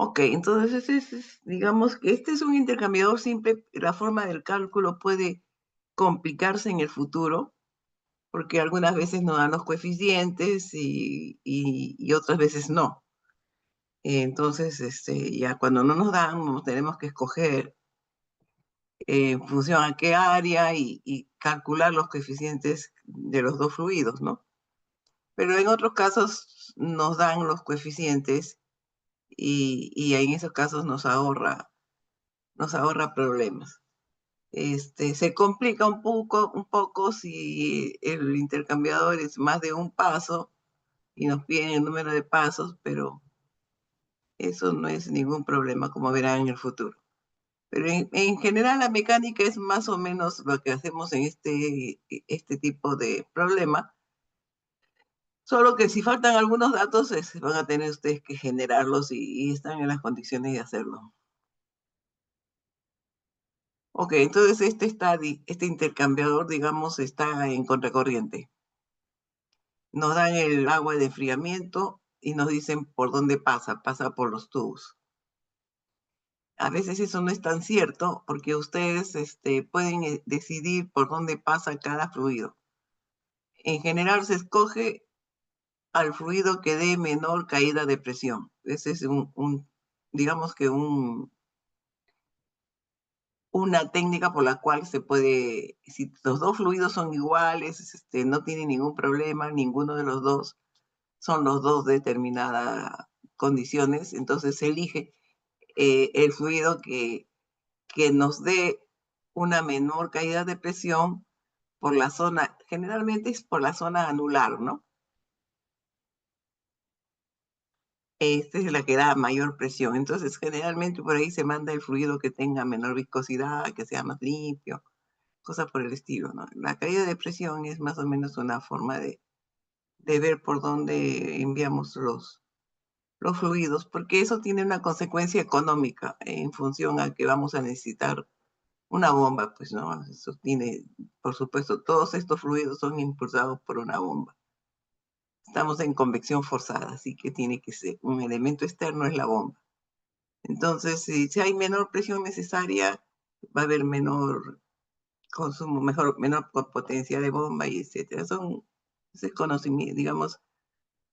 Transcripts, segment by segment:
Ok, entonces digamos que este es un intercambiador simple. La forma del cálculo puede complicarse en el futuro, porque algunas veces nos dan los coeficientes y otras veces no. Entonces, ya cuando no nos dan, tenemos que escoger en función a qué área y calcular los coeficientes de los dos fluidos, ¿no? Pero en otros casos nos dan los coeficientes y en esos casos nos ahorra problemas. Se complica un poco si el intercambiador es más de un paso y nos piden el número de pasos, pero eso no es ningún problema, como verán en el futuro. Pero en general la mecánica es más o menos lo que hacemos en este tipo de problema, solo que si faltan algunos datos van a tener ustedes que generarlos y están en las condiciones de hacerlo. Ok, entonces este intercambiador, digamos, está en contracorriente. Nos dan el agua de enfriamiento y nos dicen por dónde pasa por los tubos. A veces eso no es tan cierto porque ustedes pueden decidir por dónde pasa cada fluido. En general se escoge al fluido que dé menor caída de presión. Ese es digamos que una técnica por la cual se puede, si los dos fluidos son iguales, no tiene ningún problema, ninguno de los dos son los dos de determinadas condiciones, entonces se elige el fluido que nos dé una menor caída de presión por la zona, generalmente es por la zona anular, ¿no? Esta es la que da mayor presión. Entonces, generalmente por ahí se manda el fluido que tenga menor viscosidad, que sea más limpio, cosas por el estilo, ¿no? La caída de presión es más o menos una forma de ver por dónde enviamos los fluidos, porque eso tiene una consecuencia económica en función a que vamos a necesitar una bomba, pues, ¿no? Eso tiene, por supuesto, todos estos fluidos son impulsados por una bomba. Estamos en convección forzada, así que tiene que ser un elemento externo, es la bomba. Entonces, si hay menor presión necesaria, va a haber menor consumo, menor potencia de bomba y etcétera. Ese conocimiento, digamos,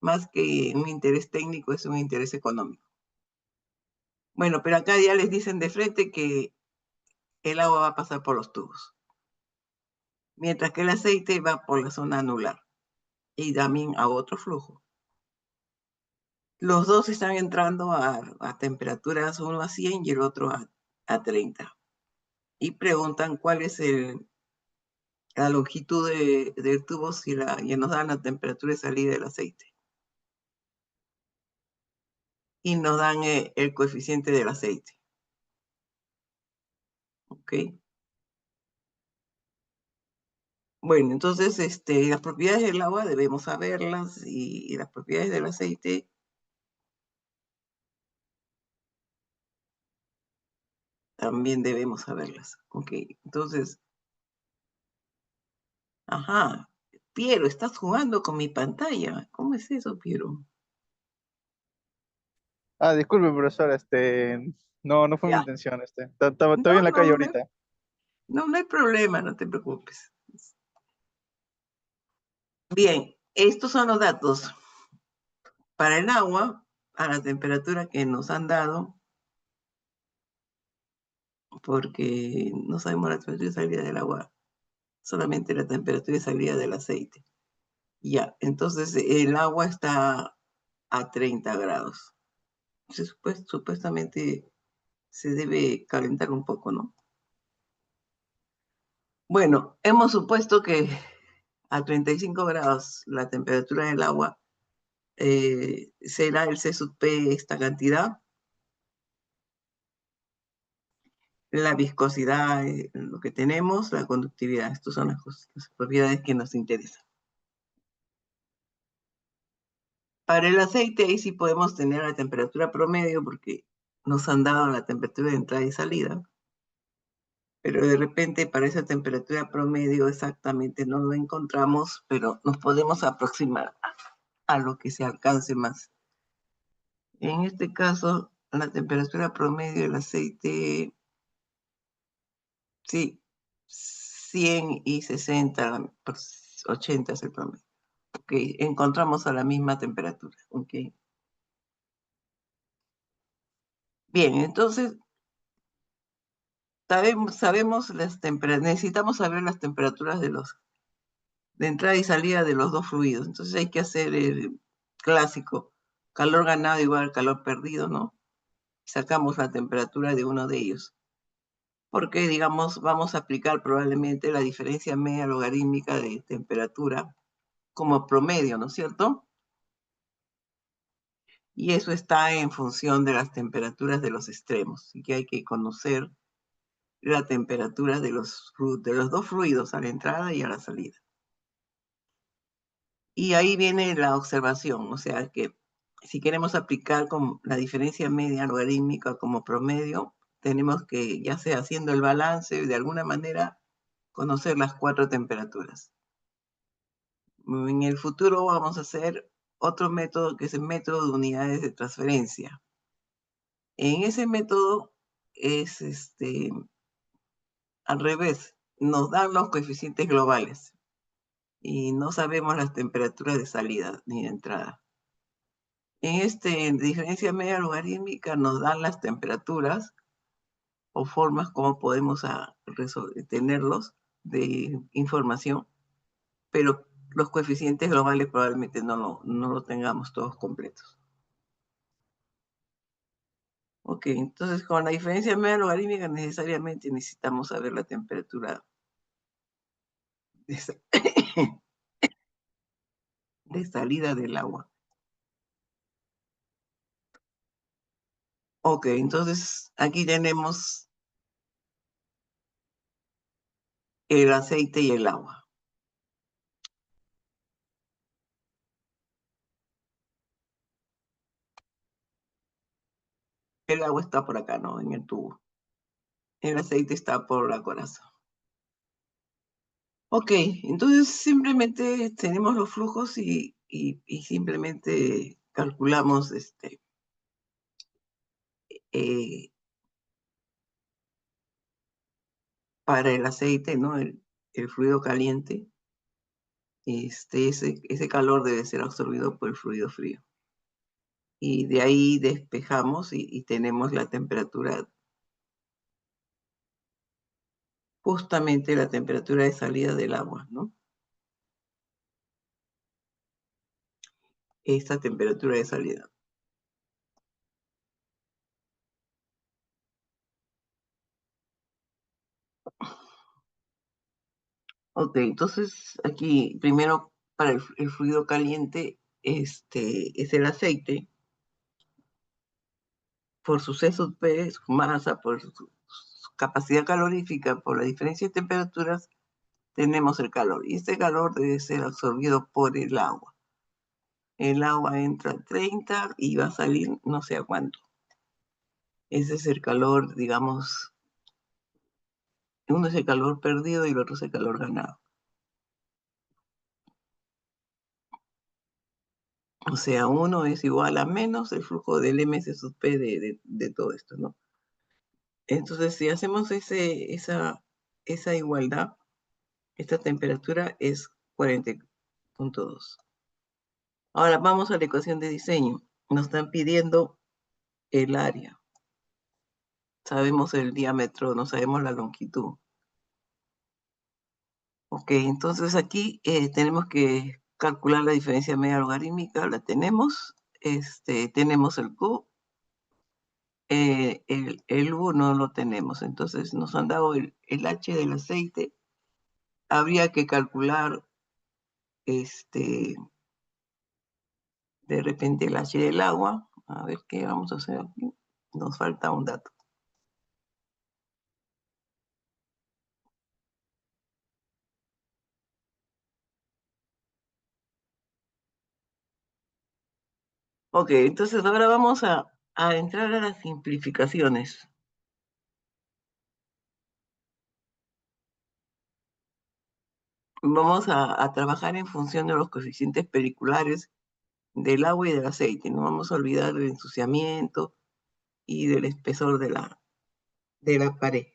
más que un interés técnico, es un interés económico. Bueno, pero acá ya les dicen de frente que el agua va a pasar por los tubos, mientras que el aceite va por la zona anular y también a otro flujo. Los dos están entrando a temperaturas, uno a 100 y el otro a 30. Y preguntan cuál es la longitud del tubo y nos dan la temperatura de salida del aceite. Y nos dan el coeficiente del aceite. ¿Ok? Bueno, entonces las propiedades del agua debemos saberlas y las propiedades del aceite también debemos saberlas. Ok, entonces, ajá, Piero, estás jugando con mi pantalla. ¿Cómo es eso, Piero? Ah, disculpe, profesor, no fue mi Ya. intención, estoy No, en la calle no, ahorita. no hay problema, no te preocupes. Bien, estos son los datos para el agua, a la temperatura que nos han dado, porque no sabemos la temperatura de salida del agua, solamente la temperatura de salida del aceite. Ya, entonces el agua está a 30 grados. Supuestamente se debe calentar un poco, ¿no? Bueno, hemos supuesto que a 35 grados la temperatura del agua será el C sub P esta cantidad. La viscosidad, lo que tenemos, la conductividad. Estas son las propiedades que nos interesan. Para el aceite, ahí sí podemos tener la temperatura promedio porque nos han dado la temperatura de entrada y salida. Pero de repente para esa temperatura promedio exactamente no lo encontramos, pero nos podemos aproximar a lo que se alcance más. En este caso, la temperatura promedio del aceite, sí, 100 y 60, 80 es el promedio. Ok, encontramos a la misma temperatura. Ok. Bien, entonces sabemos necesitamos saber las temperaturas de entrada y salida de los dos fluidos. Entonces hay que hacer el clásico, calor ganado igual al calor perdido, ¿no? Sacamos la temperatura de uno de ellos. Porque, digamos, vamos a aplicar probablemente la diferencia media logarítmica de temperatura como promedio, ¿no es cierto? Y eso está en función de las temperaturas de los extremos. Así que hay que conocer la temperatura de los dos fluidos, a la entrada y a la salida. Y ahí viene la observación, o sea que si queremos aplicar con la diferencia media logarítmica como promedio, tenemos que, ya sea haciendo el balance, de alguna manera, conocer las cuatro temperaturas. En el futuro vamos a hacer otro método que es el método de unidades de transferencia. En ese método es al revés, nos dan los coeficientes globales y no sabemos las temperaturas de salida ni de entrada. En diferencia media logarítmica nos dan las temperaturas o formas como podemos tenerlos de información, pero los coeficientes globales probablemente no lo tengamos todos completos. Ok, entonces con la diferencia media logarítmica necesariamente necesitamos saber la temperatura de, de salida del agua. Ok, entonces aquí tenemos el aceite y el agua. El agua está por acá, ¿no? En el tubo. El aceite está por la coraza. Ok, entonces simplemente tenemos los flujos y simplemente calculamos eh, para el aceite, ¿no? El fluido caliente, ese calor debe ser absorbido por el fluido frío. Y de ahí despejamos y tenemos la temperatura, justamente la temperatura de salida del agua, ¿no? Esta temperatura de salida. Ok, entonces aquí primero para el fluido caliente es el aceite por su C sub P, su masa, por su capacidad calorífica, por la diferencia de temperaturas, tenemos el calor. Y este calor debe ser absorbido por el agua. El agua entra a 30 y va a salir no sé a cuánto. Ese es el calor, digamos, uno es el calor perdido y el otro es el calor ganado. O sea, uno es igual a menos el flujo del ms sub P de todo esto, ¿no? Entonces, si hacemos esa igualdad, esta temperatura es 40,2. Ahora vamos a la ecuación de diseño. Nos están pidiendo el área. Sabemos el diámetro, no sabemos la longitud. Ok, entonces aquí tenemos que calcular la diferencia media logarítmica, la tenemos. Tenemos el Q, el U no lo tenemos, entonces nos han dado el H del aceite. Habría que calcular de repente el H del agua. A ver qué vamos a hacer aquí. Nos falta un dato. Ok, entonces ahora vamos a entrar a las simplificaciones. Vamos a trabajar en función de los coeficientes periculares del agua y del aceite. No vamos a olvidar el ensuciamiento y del espesor de la pared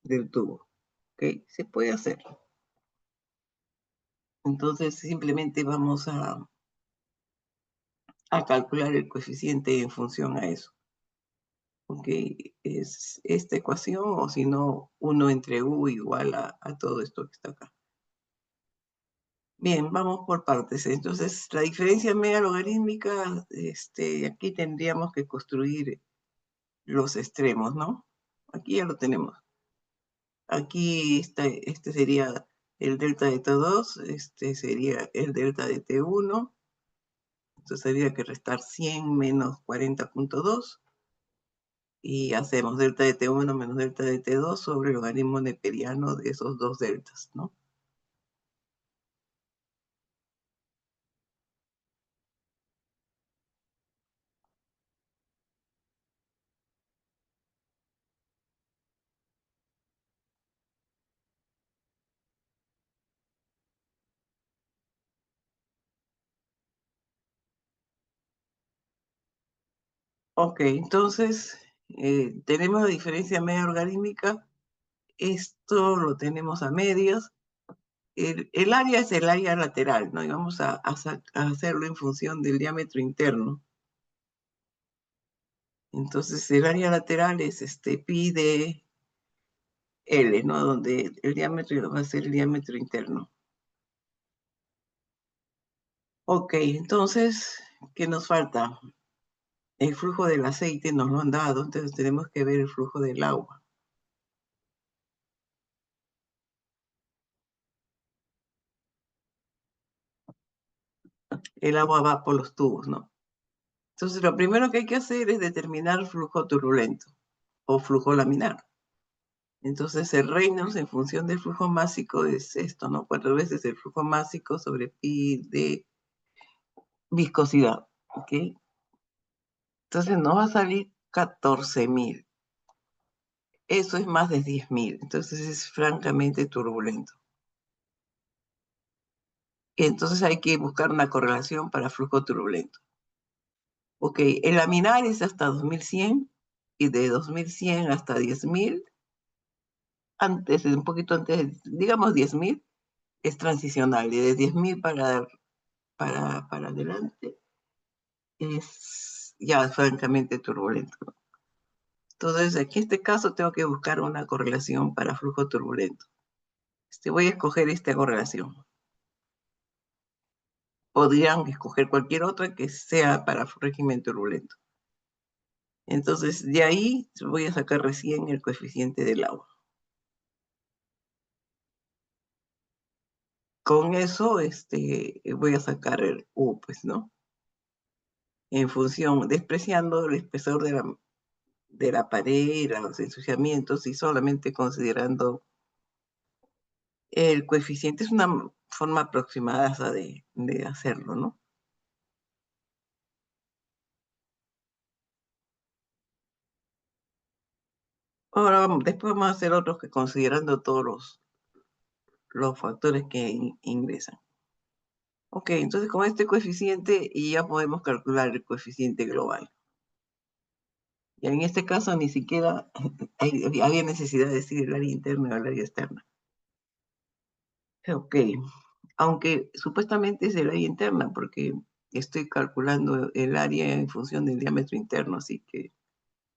del tubo. ¿Ok? Se puede hacer. Entonces simplemente vamos a calcular el coeficiente en función a eso. ¿Ok? Es esta ecuación, o si no, 1 entre u igual a todo esto que está acá. Bien, vamos por partes. Entonces, la diferencia media logarítmica, aquí tendríamos que construir los extremos, ¿no? Aquí ya lo tenemos. Aquí este sería el delta de T2, este sería el delta de T1. Entonces habría que restar 100 menos 40.2 y hacemos delta de T1 menos delta de T2 sobre el logaritmo neperiano de esos dos deltas, ¿no? Ok, entonces tenemos la diferencia media logarítmica. Esto lo tenemos a medias. El área es el área lateral, ¿no? Y vamos a hacerlo en función del diámetro interno. Entonces, el área lateral es pi de L, ¿no? Donde el diámetro va a ser el diámetro interno. Ok, entonces, ¿qué nos falta? El flujo del aceite nos lo han dado, entonces tenemos que ver el flujo del agua. El agua va por los tubos, ¿no? Entonces, lo primero que hay que hacer es determinar el flujo turbulento o flujo laminar. Entonces, el Reynolds en función del flujo másico es esto, ¿no? 4 veces el flujo másico sobre pi de viscosidad, ¿ok? Entonces, nos va a salir 14.000. Eso es más de 10.000. Entonces, es francamente turbulento. Entonces, hay que buscar una correlación para flujo turbulento. Ok, el laminar es hasta 2100 y de 2100 hasta 10.000, un poquito antes, digamos 10.000, es transicional. Y de 10.000 para adelante es ya francamente turbulento. Entonces, aquí en este caso tengo que buscar una correlación para flujo turbulento. Voy a escoger esta correlación. Podrían escoger cualquier otra que sea para régimen turbulento. Entonces, de ahí voy a sacar recién el coeficiente del agua. Con eso, voy a sacar el U, pues, ¿no? En función, despreciando el espesor de la pared, los ensuciamientos y solamente considerando el coeficiente. Es una forma aproximada de hacerlo, ¿no? Ahora, después vamos a hacer otros que considerando todos los factores que ingresan. Ok, entonces con este coeficiente ya podemos calcular el coeficiente global. Y en este caso ni siquiera había necesidad de decir el área interna o el área externa. Ok, aunque supuestamente es el área interna porque estoy calculando el área en función del diámetro interno, así que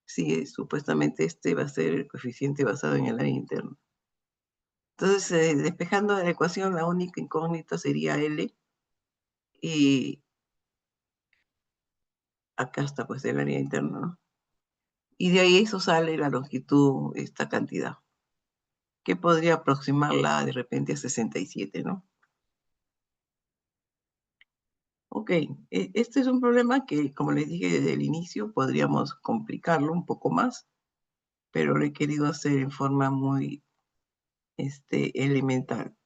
sí, supuestamente este va a ser el coeficiente basado en el área interna. Entonces, despejando la ecuación, la única incógnita sería L y acá está pues el área interna, ¿no? Y de ahí eso sale la longitud, esta cantidad, que podría aproximarla de repente a 67, ¿no? Ok, este es un problema que, como les dije desde el inicio, podríamos complicarlo un poco más, pero lo he querido hacer en forma muy elemental.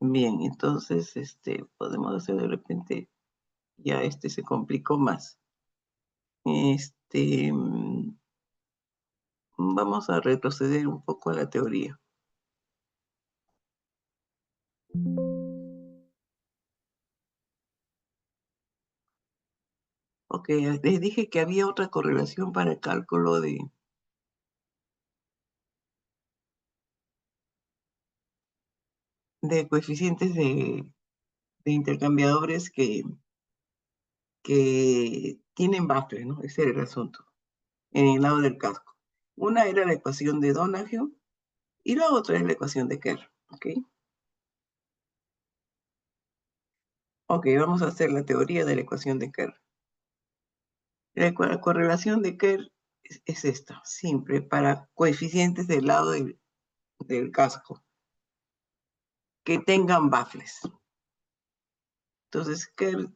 Bien, entonces podemos hacer de repente, ya se complicó más. Vamos a retroceder un poco a la teoría. Ok, les dije que había otra correlación para el cálculo de coeficientes de intercambiadores que tienen baffles, ¿no? Ese era el asunto, en el lado del casco. Una era la ecuación de Donahue y la otra es la ecuación de Kerr, ¿ok? Ok, vamos a hacer la teoría de la ecuación de Kerr. La correlación de Kerr es esta, simple, para coeficientes del lado del casco que tengan baffles. Entonces, Kerr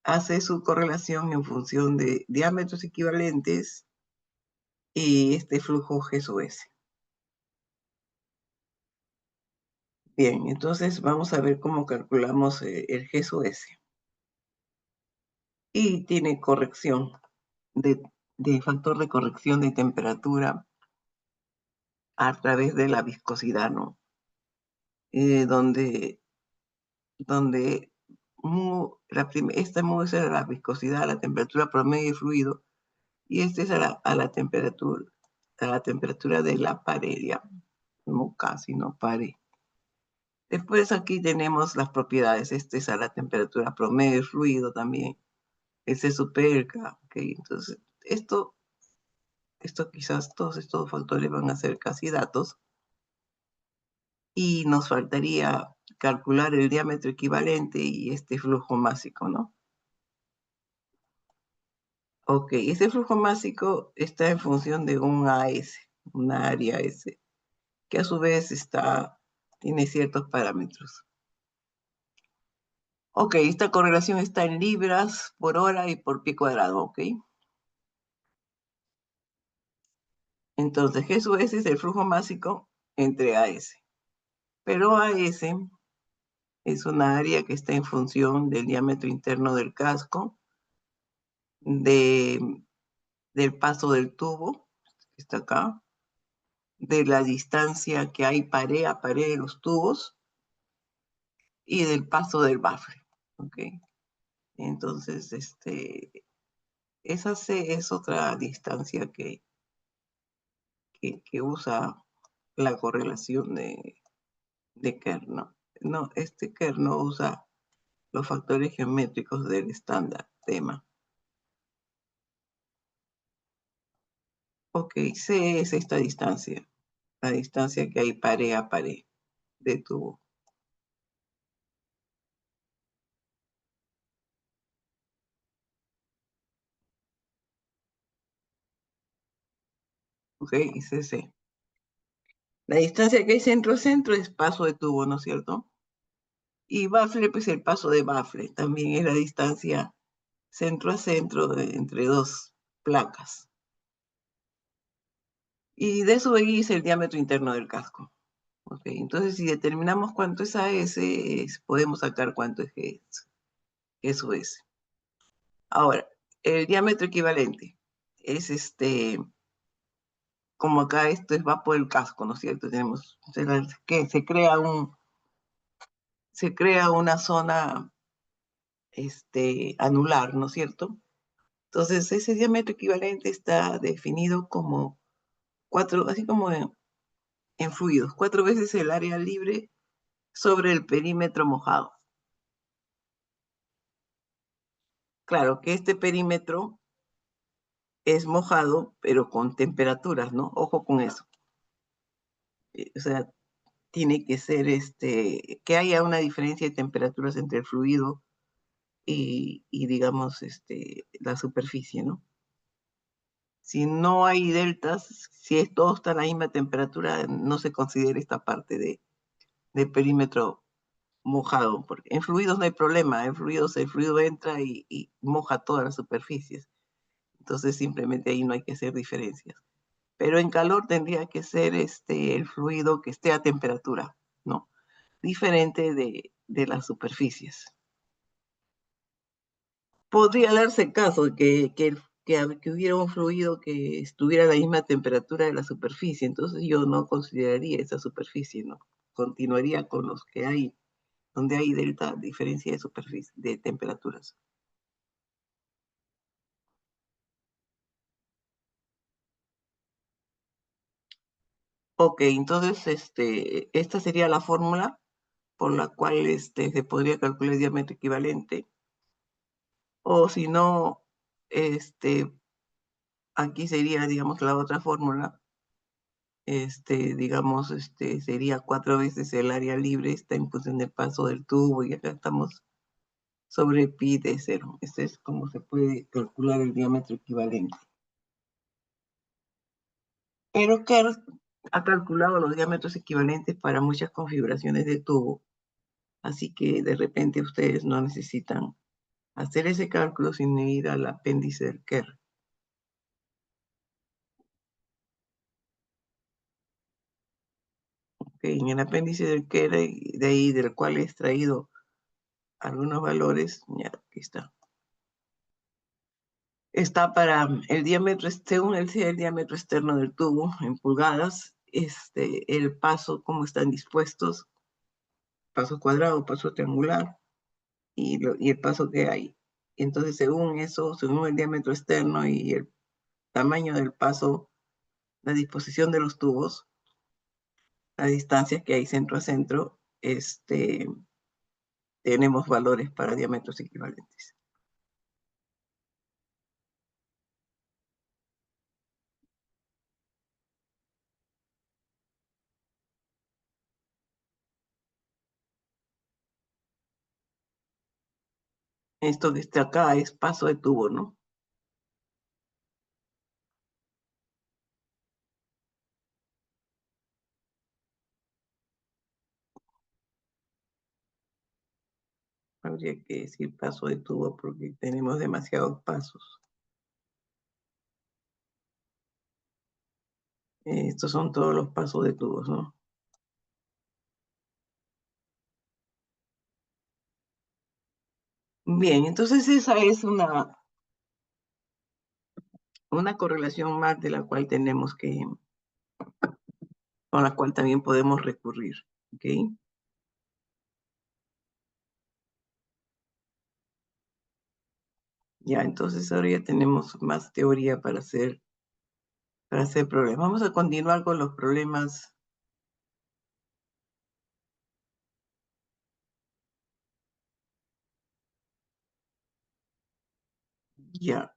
hace su correlación en función de diámetros equivalentes y este flujo G sub S. Bien, entonces vamos a ver cómo calculamos el G sub S. Y tiene corrección de factor de corrección de temperatura a través de la viscosidad, ¿no? Donde esta mu es a la viscosidad, a la temperatura promedio del fluido, y este es a la temperatura de la pared, ya, no casi, no pared. Después aquí tenemos las propiedades, este es a la temperatura promedio del fluido también, ese superca, ok, entonces esto quizás todos estos factores van a ser casi datos, y nos faltaría calcular el diámetro equivalente y este flujo másico, ¿no? Ok, ese flujo másico está en función de un AS, una área S, que a su vez tiene ciertos parámetros. Ok, esta correlación está en libras por hora y por pie cuadrado, ok. Entonces, G sub S es el flujo másico entre AS. Pero AS es una área que está en función del diámetro interno del casco, del paso del tubo, que está acá, de la distancia que hay pared a pared de los tubos y del paso del baffle. ¿Ok? Entonces, esa C es otra distancia que usa la correlación de Kerr, ¿no? No, Kerr no usa los factores geométricos del estándar tema. Ok, C es esta distancia, la distancia que hay pared a pared de tubo. Ok, CC. La distancia que hay centro a centro es paso de tubo, ¿no es cierto? Y baffle, pues el paso de baffle también es la distancia centro a centro entre dos placas. Y de eso ahí es el diámetro interno del casco. Okay, entonces, si determinamos cuánto es AS, podemos sacar cuánto es G. Eso es. Ahora, el diámetro equivalente es como acá esto va por el casco, ¿no es cierto? Tenemos que se crea una zona anular, ¿no es cierto? Entonces, ese diámetro equivalente está definido como así como en fluidos, 4 veces el área libre sobre el perímetro mojado. Claro que este perímetro es mojado, pero con temperaturas, ¿no? Ojo con eso. O sea, tiene que ser que haya una diferencia de temperaturas entre el fluido y digamos, la superficie, ¿no? Si no hay deltas, si todo está a la misma temperatura, no se considera esta parte de perímetro mojado, porque en fluidos no hay problema, en fluidos el fluido entra y moja todas las superficies, entonces simplemente ahí no hay que hacer diferencias. Pero en calor tendría que ser el fluido que esté a temperatura, ¿no? Diferente de las superficies. Podría darse caso de que hubiera un fluido que estuviera a la misma temperatura de la superficie, entonces yo no consideraría esa superficie, ¿no? Continuaría con los que hay, donde hay delta, diferencia de superficie, de temperaturas. Ok, entonces esta sería la fórmula por la cual se podría calcular el diámetro equivalente. O si no, aquí sería, digamos, la otra fórmula. Digamos, sería 4 veces el área libre, está en función del paso del tubo, y acá estamos sobre pi de 0. Este es como se puede calcular el diámetro equivalente. Pero Kerr ha calculado los diámetros equivalentes para muchas configuraciones de tubo, así que de repente ustedes no necesitan hacer ese cálculo sin ir al apéndice del Kerr. Okay, en el apéndice del Kerr, de ahí del cual he extraído algunos valores, ya aquí está. Está para el diámetro, según el diámetro externo del tubo en pulgadas, el paso, cómo están dispuestos, paso cuadrado, paso triangular, y el paso que hay. Entonces, según eso, según el diámetro externo y el tamaño del paso, la disposición de los tubos, la distancia que hay centro a centro, tenemos valores para diámetros equivalentes. Esto que está acá es paso de tubo, ¿no? Habría que decir paso de tubo porque tenemos demasiados pasos. Estos son todos los pasos de tubos, ¿no? Bien, entonces esa es una correlación más de la cual tenemos que, con la cual también podemos recurrir, ¿ok? Ya, entonces ahora ya tenemos más teoría para hacer problemas. Vamos a continuar con los problemas. Ya,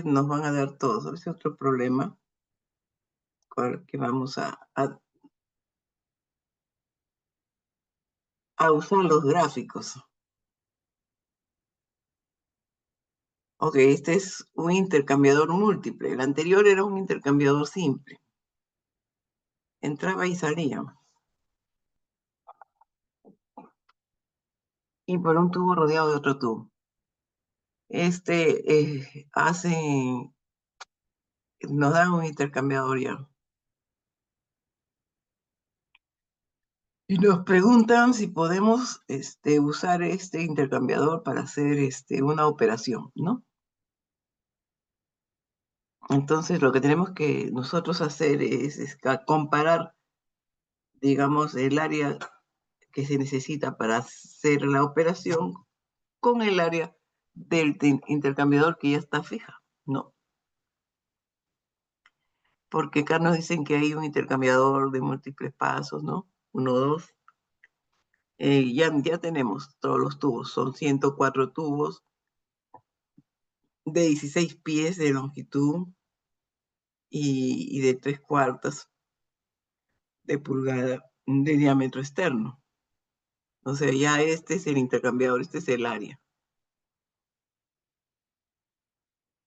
nos van a dar todos. Ese otro problema que vamos a usar los gráficos. Ok, este es un intercambiador múltiple. El anterior era un intercambiador simple. Entraba y salía. Y por un tubo rodeado de otro tubo. Nos dan un intercambiador ya. Y nos preguntan si podemos usar este intercambiador para hacer una operación, ¿no? Entonces lo que tenemos que nosotros hacer es comparar, digamos, el área que se necesita para hacer la operación con el área del intercambiador que ya está fija, ¿no? Porque acá nos dicen que hay un intercambiador de múltiples pasos, ¿no? 1, 2. Ya tenemos todos los tubos, son 104 tubos de 16 pies de longitud y de 3/4 de pulgada de diámetro externo. O sea, ya este es el intercambiador, este es el área.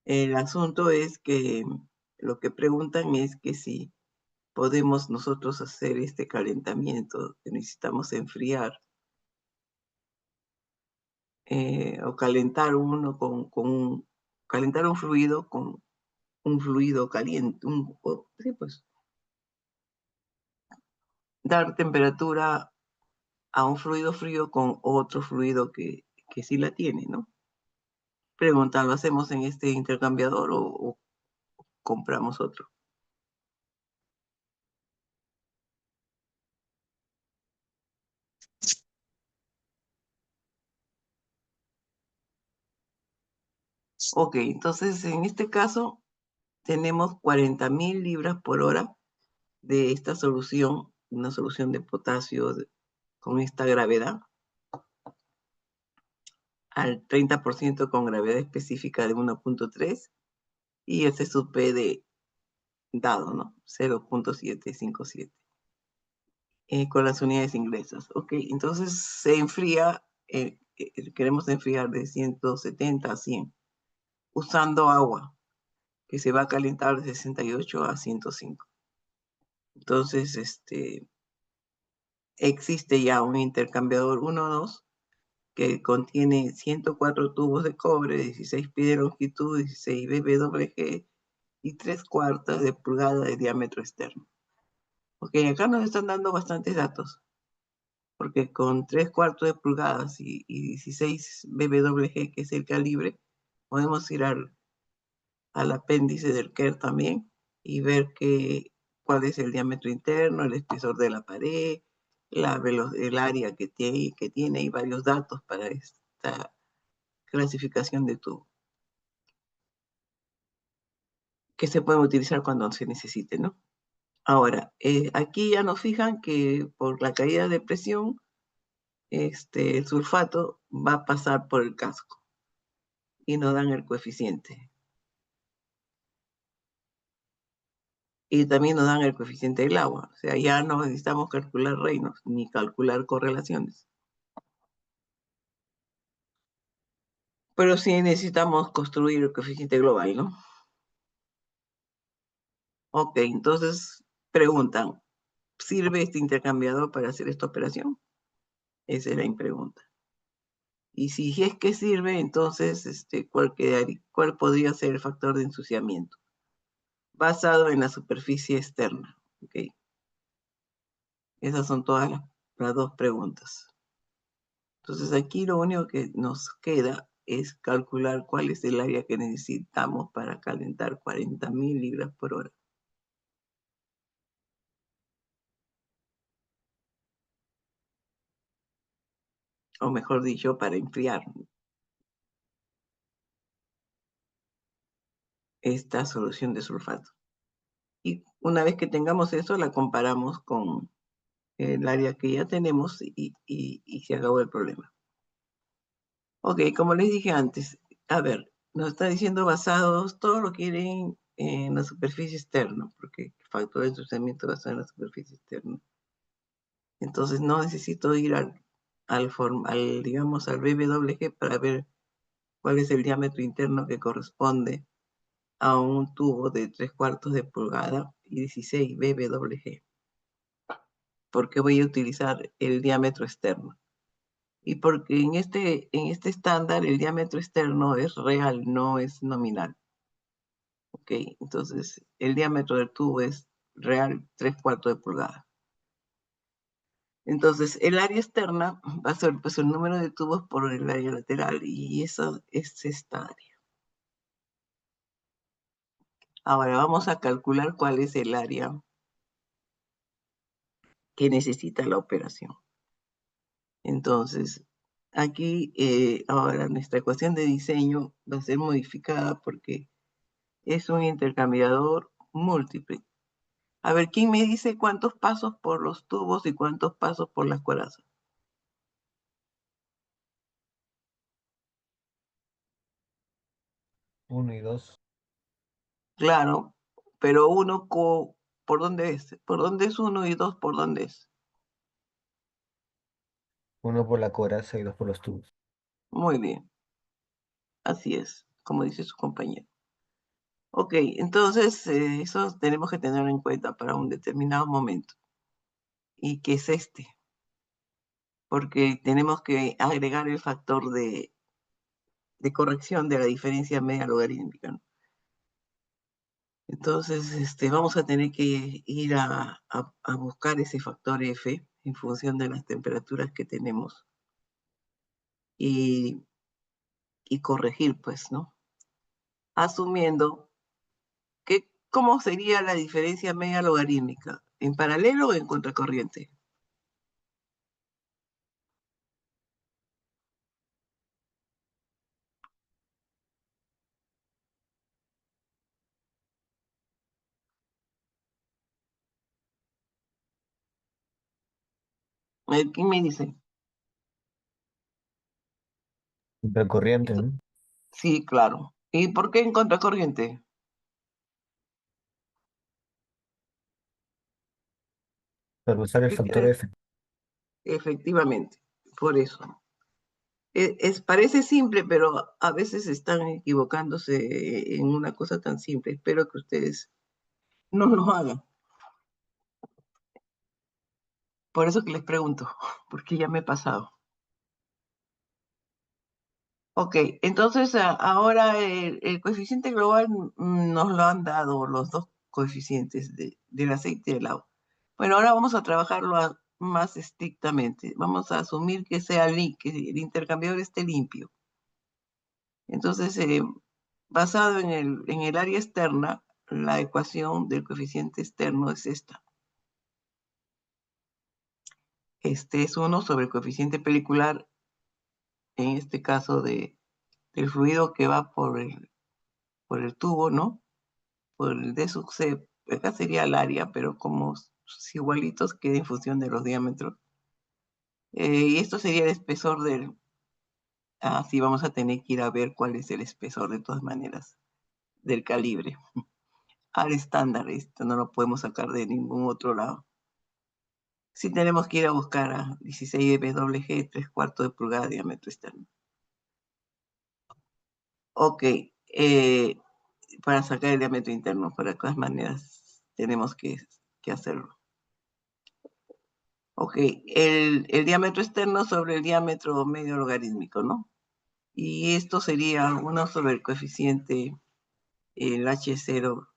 El asunto es que lo que preguntan es que si podemos nosotros hacer este calentamiento, que necesitamos enfriar, o calentar calentar un fluido con un fluido caliente, sí, pues, dar temperatura a un fluido frío con otro fluido que sí la tiene, ¿no? Preguntan, ¿lo hacemos en este intercambiador o compramos otro? Ok, entonces en este caso tenemos 40.000 libras por hora de esta solución, una solución de potasio con esta gravedad, al 30% con gravedad específica de 1.3 y ese sub P de dado, ¿no? 0.757 con las unidades inglesas. Ok, entonces se enfría, queremos enfriar de 170 a 100 usando agua que se va a calentar de 68 a 105. Entonces, existe ya un intercambiador 1-2 que contiene 104 tubos de cobre, 16 pi de longitud, 16 BBWG y 3/4 de pulgada de diámetro externo. Ok, acá nos están dando bastantes datos, porque con 3/4 de pulgadas y 16 BBWG, que es el calibre, podemos ir al apéndice del KER también y ver cuál es el diámetro interno, el espesor de la pared, el área que tiene y varios datos para esta clasificación de tubo, que se pueden utilizar cuando se necesite, ¿no? Ahora, aquí ya nos fijan que por la caída de presión, el sulfato va a pasar por el casco y nos dan el coeficiente. Y también nos dan el coeficiente del agua. O sea, ya no necesitamos calcular reinos ni calcular correlaciones. Pero sí necesitamos construir el coeficiente global, ¿no? Ok, entonces preguntan, ¿sirve este intercambiador para hacer esta operación? Esa es la pregunta. Y si es que sirve, entonces, ¿cuál podría ser el factor de ensuciamiento? Basado en la superficie externa. ¿Ok? Esas son todas las dos preguntas. Entonces aquí lo único que nos queda es calcular cuál es el área que necesitamos para calentar 40.000 libras por hora. O mejor dicho, para enfriar esta solución de sulfato. Y una vez que tengamos eso, la comparamos con el área que ya tenemos y se acabó el problema. Ok, como les dije antes, a ver, nos está diciendo basados, todo lo quieren en la superficie externa, porque el factor de ensuciamiento basado en la superficie externa. Entonces no necesito ir digamos, al BWG para ver cuál es el diámetro interno que corresponde a un tubo de 3/4 de pulgada y 16 BWG, porque voy a utilizar el diámetro externo. Y porque en este estándar el diámetro externo es real, no es nominal. Ok, entonces el diámetro del tubo es real 3/4 de pulgada. Entonces el área externa va a ser pues el número de tubos por el área lateral y eso es esta área. Ahora vamos a calcular cuál es el área que necesita la operación. Entonces, aquí ahora nuestra ecuación de diseño va a ser modificada porque es un intercambiador múltiple. A ver, ¿quién me dice cuántos pasos por los tubos y cuántos pasos por las corazas? Uno y dos. Claro, pero ¿por dónde es? ¿Por dónde es uno y dos por dónde es? Uno por la coraza y dos por los tubos. Muy bien, así es, como dice su compañero. Ok, entonces eso tenemos que tenerlo en cuenta para un determinado momento. ¿Y qué es este? Porque tenemos que agregar el factor de corrección de la diferencia media logarítmica, ¿no? Entonces, vamos a tener que ir a buscar ese factor F en función de las temperaturas que tenemos y, y corregir, pues, ¿no? Asumiendo que, ¿cómo sería la diferencia media logarítmica? ¿En paralelo o en contracorriente? ¿Quién me dice? Contracorriente, ¿no? Sí, claro. ¿Y por qué en contracorriente? Para usar el ¿Qué factor quiere? F. Efectivamente, por eso. Parece simple, pero a veces están equivocándose en una cosa tan simple. Espero que ustedes no lo hagan. Por eso que les pregunto, porque ya me he pasado. Ok, entonces ahora el coeficiente global nos lo han dado los dos coeficientes del aceite y del agua. Bueno, ahora vamos a trabajarlo más estrictamente. Vamos a asumir que que el intercambiador esté limpio. Entonces, basado en el área externa, la ecuación del coeficiente externo es esta. Este es 1 sobre el coeficiente pelicular, en este caso del fluido que va por el tubo, ¿no? Por el D sub C, acá sería el área, pero como igualitos queda en función de los diámetros. Y esto sería el espesor sí, vamos a tener que ir a ver cuál es el espesor de todas maneras, del calibre. Al estándar, esto no lo podemos sacar de ningún otro lado. Sí tenemos que ir a buscar a 16 WG, 3/4 de pulgada de diámetro externo. Ok, para sacar el diámetro interno, para todas maneras tenemos que hacerlo. Ok, el diámetro externo sobre el diámetro medio logarítmico, ¿no? Y esto sería 1 sobre el coeficiente, el H0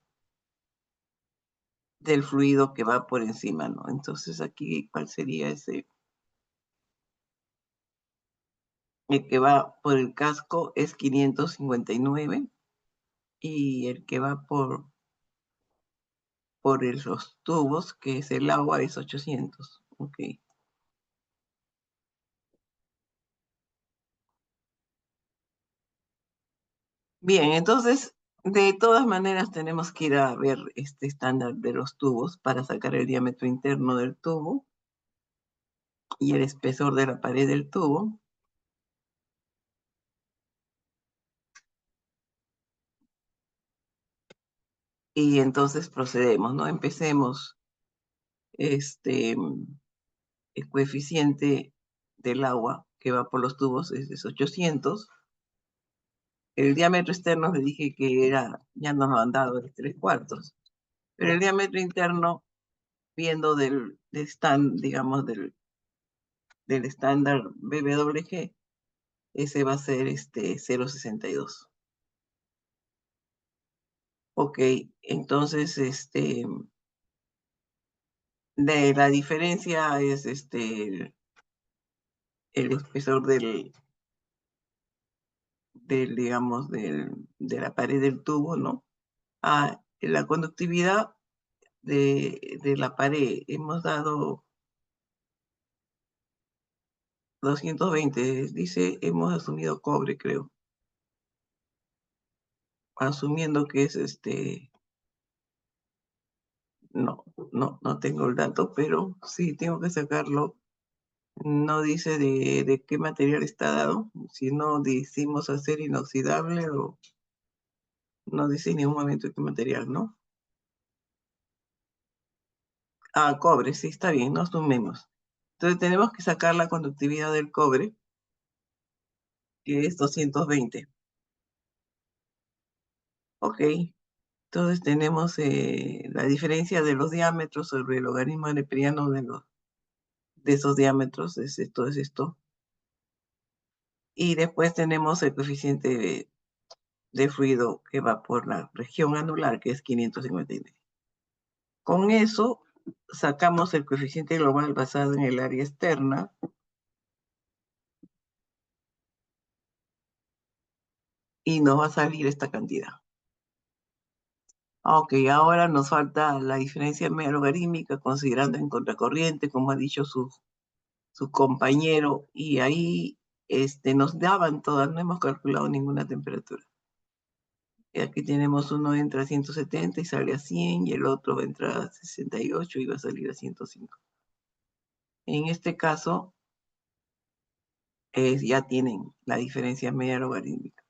del fluido que va por encima, ¿no? Entonces aquí, ¿cuál sería ese? El que va por el casco es 559 y el que va por los tubos, que es el agua, es 800. Ok. Bien, entonces, de todas maneras tenemos que ir a ver este estándar de los tubos para sacar el diámetro interno del tubo y el espesor de la pared del tubo. Y entonces procedemos, ¿no? Empecemos, el coeficiente del agua que va por los tubos es 800. El diámetro externo le dije que ya nos lo han dado de 3/4. Pero el diámetro interno, viendo digamos, del estándar BBWG, ese va a ser 0,62. Ok, entonces, de la diferencia es el espesor digamos, de la pared del tubo, ¿no? La conductividad de la pared, hemos dado 220, dice, hemos asumido cobre, creo. Asumiendo que es no tengo el dato, pero sí tengo que sacarlo. No dice de qué material está dado, si no decimos acero inoxidable o no dice en ningún momento de qué material, ¿no? Cobre, sí, está bien, no asumimos. Entonces tenemos que sacar la conductividad del cobre, que es 220. Ok, entonces tenemos la diferencia de los diámetros sobre el logaritmo neperiano de esos diámetros, es esto. Y después tenemos el coeficiente de fluido que va por la región anular, que es 559. Con eso sacamos el coeficiente global basado en el área externa y nos va a salir esta cantidad. Ok, ahora nos falta la diferencia media logarítmica considerando en contracorriente, como ha dicho su compañero, y ahí nos daban todas, no hemos calculado ninguna temperatura. Y aquí tenemos uno entra a 170 y sale a 100, y el otro entra a 68 y va a salir a 105. En este caso, ya tienen la diferencia media logarítmica.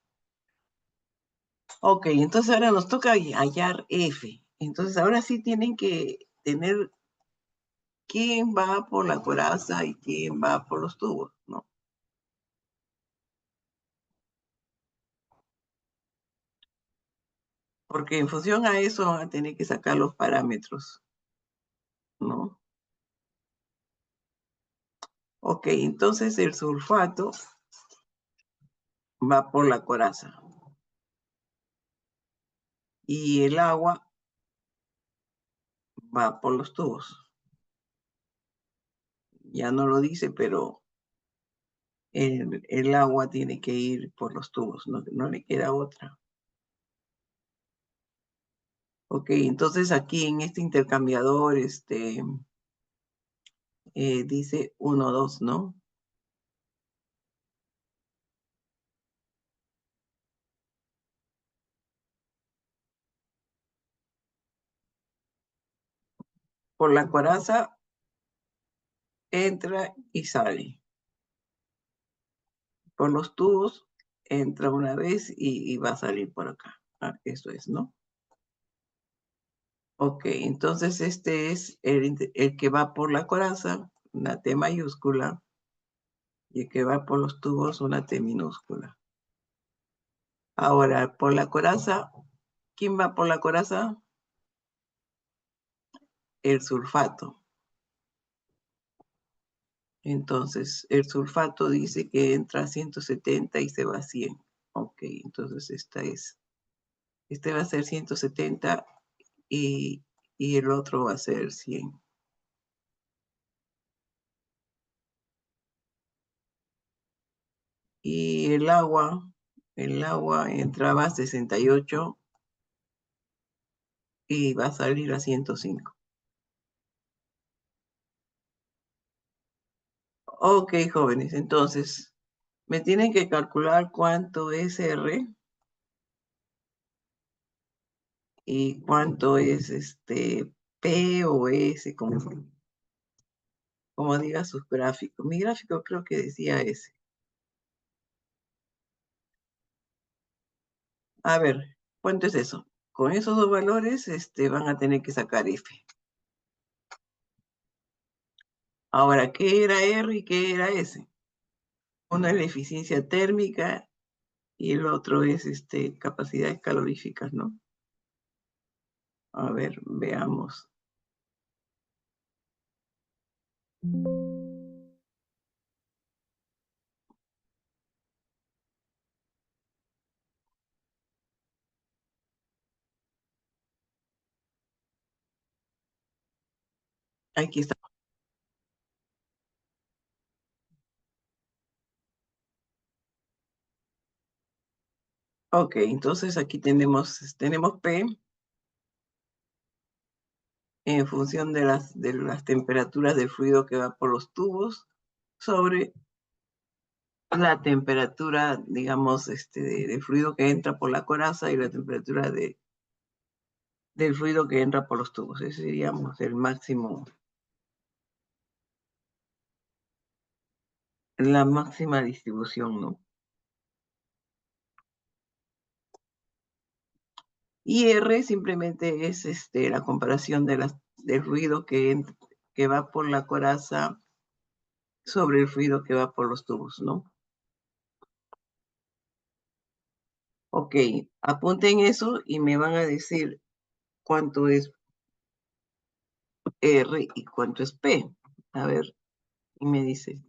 Ok, entonces ahora nos toca hallar F. Entonces ahora sí tienen que tener quién va por la coraza y quién va por los tubos, ¿no? Porque en función a eso van a tener que sacar los parámetros, ¿no? Ok, entonces el sulfato va por la coraza y el agua va por los tubos. Ya no lo dice, pero el agua tiene que ir por los tubos, no le queda otra. Ok, entonces aquí en este intercambiador dice 1, 2, ¿no? Por la coraza entra y sale. Por los tubos entra una vez y va a salir por acá. Ah, eso es, ¿no? Ok, entonces este es el que va por la coraza, una T mayúscula, y el que va por los tubos, una T minúscula. Ahora, por la coraza, ¿quién va por la coraza? El sulfato. Entonces, el sulfato dice que entra a 170 y se va a 100. Ok, entonces este va a ser 170 y, y el otro va a ser 100. Y el agua entraba a 68 y va a salir a 105. Ok, jóvenes, entonces me tienen que calcular cuánto es R y cuánto es P o S, como diga sus gráficos. Mi gráfico creo que decía S. A ver, ¿cuánto es eso? Con esos dos valores van a tener que sacar F. Ahora, ¿qué era R y qué era S? Uno es la eficiencia térmica y el otro es capacidades caloríficas, ¿no? A ver, veamos. Aquí está. Ok, entonces aquí tenemos P en función de las temperaturas del fluido que va por los tubos sobre la temperatura, digamos, del fluido que entra por la coraza y la temperatura del fluido que entra por los tubos. Ese sería el máximo, la máxima distribución, ¿no? Y R simplemente es la comparación del fluido que va por la coraza sobre el fluido que va por los tubos, ¿no? Ok, apunten eso y me van a decir cuánto es R y cuánto es P. A ver, y me dice.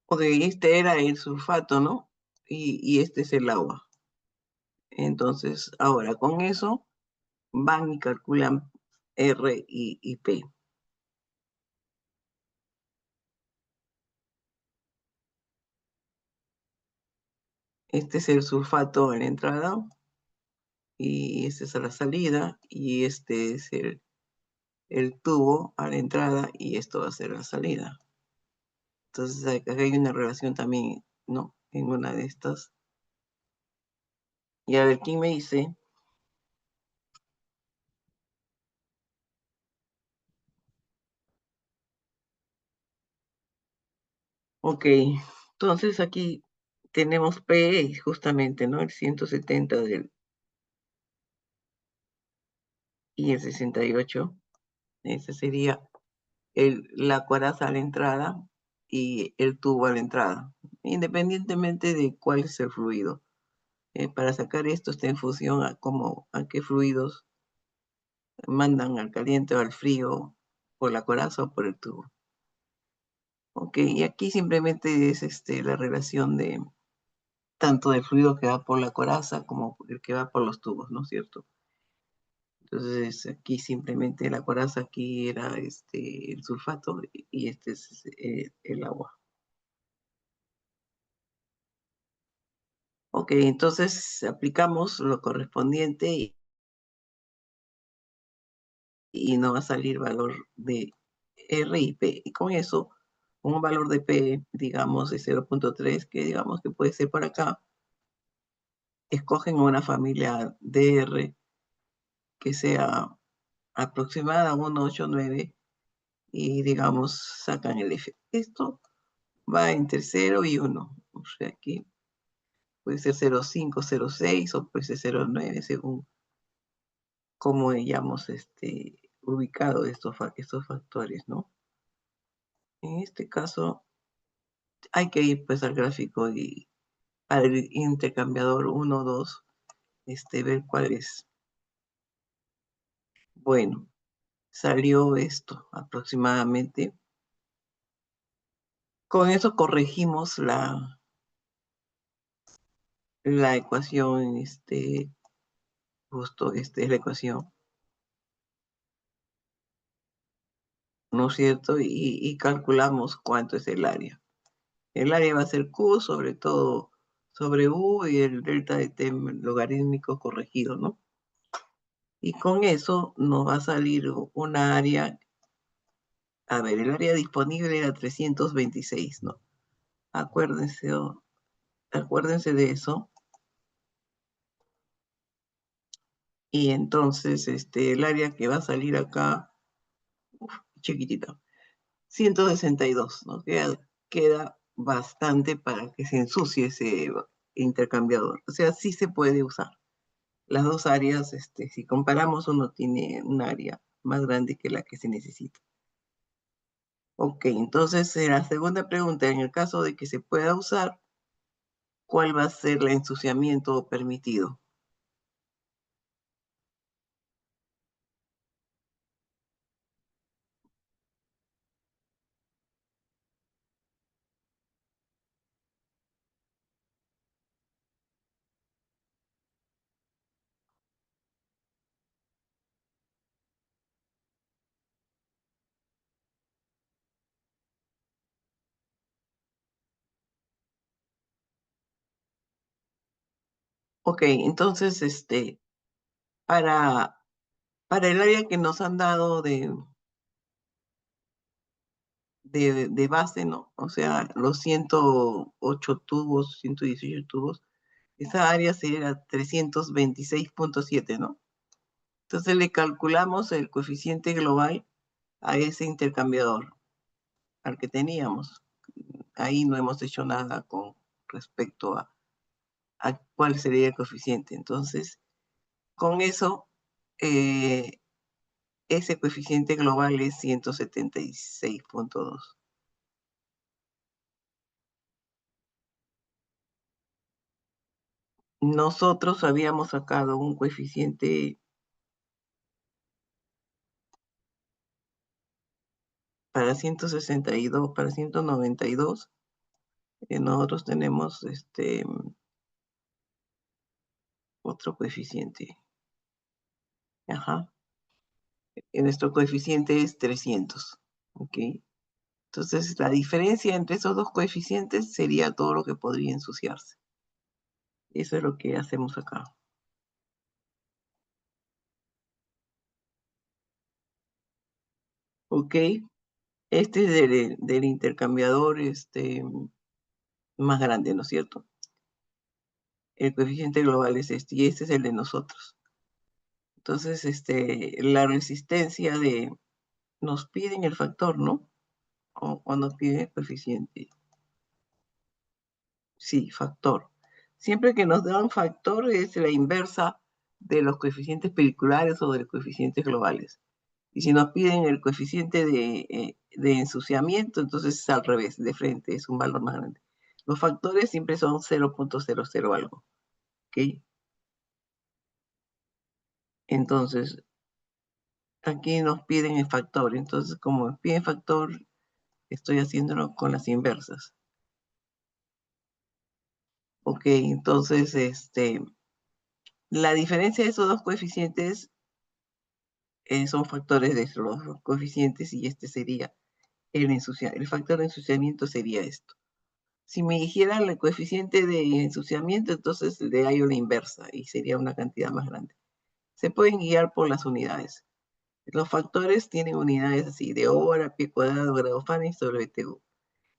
Ok, este era el sulfato, ¿no? Y este es el agua. Entonces, ahora con eso van y calculan R y P. Este es el sulfato en la entrada y este es a la salida y este es el tubo a la entrada y esto va a ser la salida. Entonces acá hay una relación también, ¿no? En una de estas. Y a ver, ¿quién me dice? Ok, entonces aquí tenemos P justamente, ¿no? El 170 y el 68. Ese sería la coraza a la entrada y el tubo a la entrada, independientemente de cuál es el fluido. Para sacar esto está en función a qué fluidos mandan al caliente o al frío por la coraza o por el tubo. Ok, y aquí simplemente es la relación de tanto del fluido que va por la coraza como el que va por los tubos, ¿no es cierto? Entonces aquí simplemente la coraza aquí era el sulfato y este es el agua. Ok, entonces aplicamos lo correspondiente y nos va a salir valor de R y P. Y con eso, un valor de P, digamos, de 0.3, que digamos que puede ser por acá, escogen una familia DR que sea aproximada a 189 y digamos, sacan el F. Esto va entre 0 y 1. O sea, aquí puede ser 0.5, 0.6 o puede ser 0.9 según cómo hayamos ubicado estos factores, ¿no? En este caso, hay que ir pues al gráfico y al intercambiador 1, 2, ver cuál es. Bueno, salió esto aproximadamente. Con eso corregimos la ecuación, justo esta es la ecuación, ¿no es cierto? Y calculamos cuánto es el área. El área va a ser Q sobre todo sobre U y el delta de T logarítmico corregido, ¿no? Y con eso nos va a salir una área, a ver, el área disponible era 326, ¿no? Acuérdense, acuérdense de eso. Y entonces, el área que va a salir acá, chiquitita, 162, ¿no? Queda bastante para que se ensucie ese intercambiador. O sea, sí se puede usar. Las dos áreas, si comparamos, uno tiene un área más grande que la que se necesita. Ok, entonces la segunda pregunta, en el caso de que se pueda usar, ¿cuál va a ser el ensuciamiento permitido? Ok, entonces, para, para el área que nos han dado de base, ¿no? O sea, los 108 tubos, 118 tubos, esa área sería 326.7, ¿no? Entonces le calculamos el coeficiente global a ese intercambiador, al que teníamos. Ahí no hemos hecho nada con respecto a cuál sería el coeficiente. Entonces, con eso, eh, ese coeficiente global es 176.2. Nosotros habíamos sacado un coeficiente para 162, para 192 nosotros tenemos otro coeficiente. Ajá. Nuestro coeficiente es 300. ¿Ok? Entonces, la diferencia entre esos dos coeficientes sería todo lo que podría ensuciarse. Eso es lo que hacemos acá. ¿Ok? Este es del intercambiador más grande, ¿no es cierto? El coeficiente global es este, y este es el de nosotros. Entonces, la resistencia nos piden el factor, ¿no? O cuando piden el coeficiente. Sí, factor. Siempre que nos dan factor es la inversa de los coeficientes periculares o de los coeficientes globales. Y si nos piden el coeficiente de ensuciamiento, entonces es al revés, de frente, es un valor más grande. Los factores siempre son 0.00 algo. ¿Ok? Entonces, aquí nos piden el factor. Entonces, como me piden factor, estoy haciéndolo con las inversas. Ok, entonces, la diferencia de esos dos coeficientes son factores de los coeficientes y este sería el factor de ensuciamiento sería esto. Si me dijeran el coeficiente de ensuciamiento, entonces le hallo la inversa y sería una cantidad más grande. Se pueden guiar por las unidades. Los factores tienen unidades así, de hora, pie cuadrado, grado Fahrenheit sobre BTU.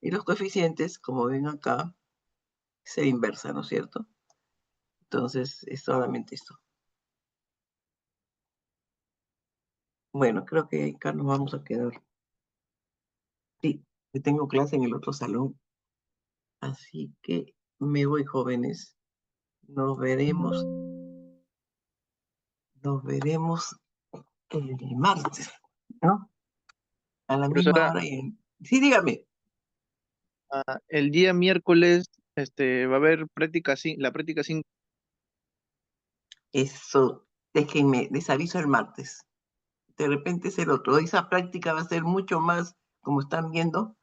Y los coeficientes, como ven acá, se inversa, ¿no es cierto? Entonces, es solamente esto. Bueno, creo que acá nos vamos a quedar. Sí, que tengo clase en el otro salón. Así que me voy, jóvenes. Nos veremos el martes, ¿no? A la misma Profesora, hora. Sí, dígame. el día miércoles va a haber la práctica 5. Eso, déjenme, les aviso el martes. De repente es el otro. Esa práctica va a ser mucho más, como están viendo,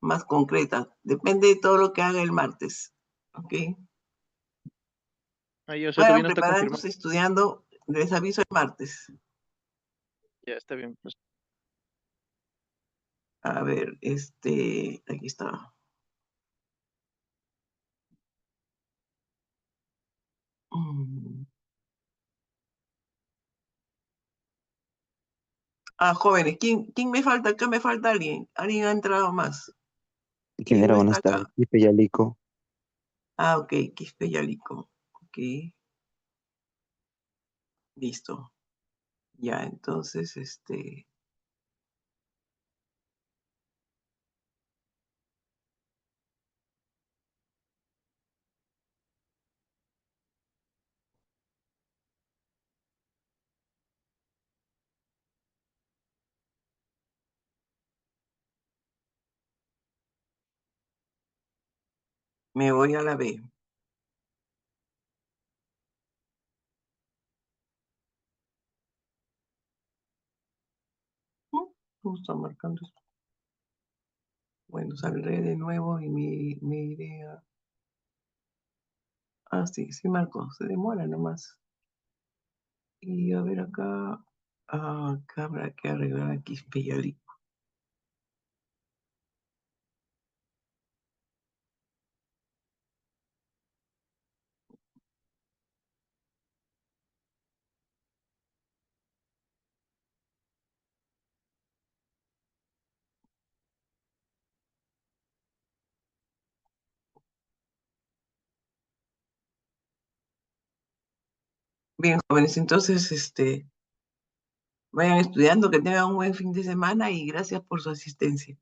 más concreta. Depende de todo lo que haga el martes. ¿Ok? Ahí, o sea, todavía Vayan no está confirmado. preparándose, estudiando. Les aviso el martes. Ya está bien, pues. A ver, aquí está. Mm. Jóvenes, ¿quién me falta? Acá me falta alguien. Alguien ha entrado más. ¿Quién Ingeniera, no está buenas tardes. acá? Quispe Yalico. Ok, Quispe Yalico. Ok, listo. Ya, entonces, me voy a la B. ¿Cómo está marcando esto? Bueno, saldré de nuevo y me iré a... Sí, sí marcó. Se demora nomás. Y a ver acá... acá habrá que arreglar a Quispe Yalico. Bien, jóvenes, entonces, vayan estudiando, que tengan un buen fin de semana y gracias por su asistencia.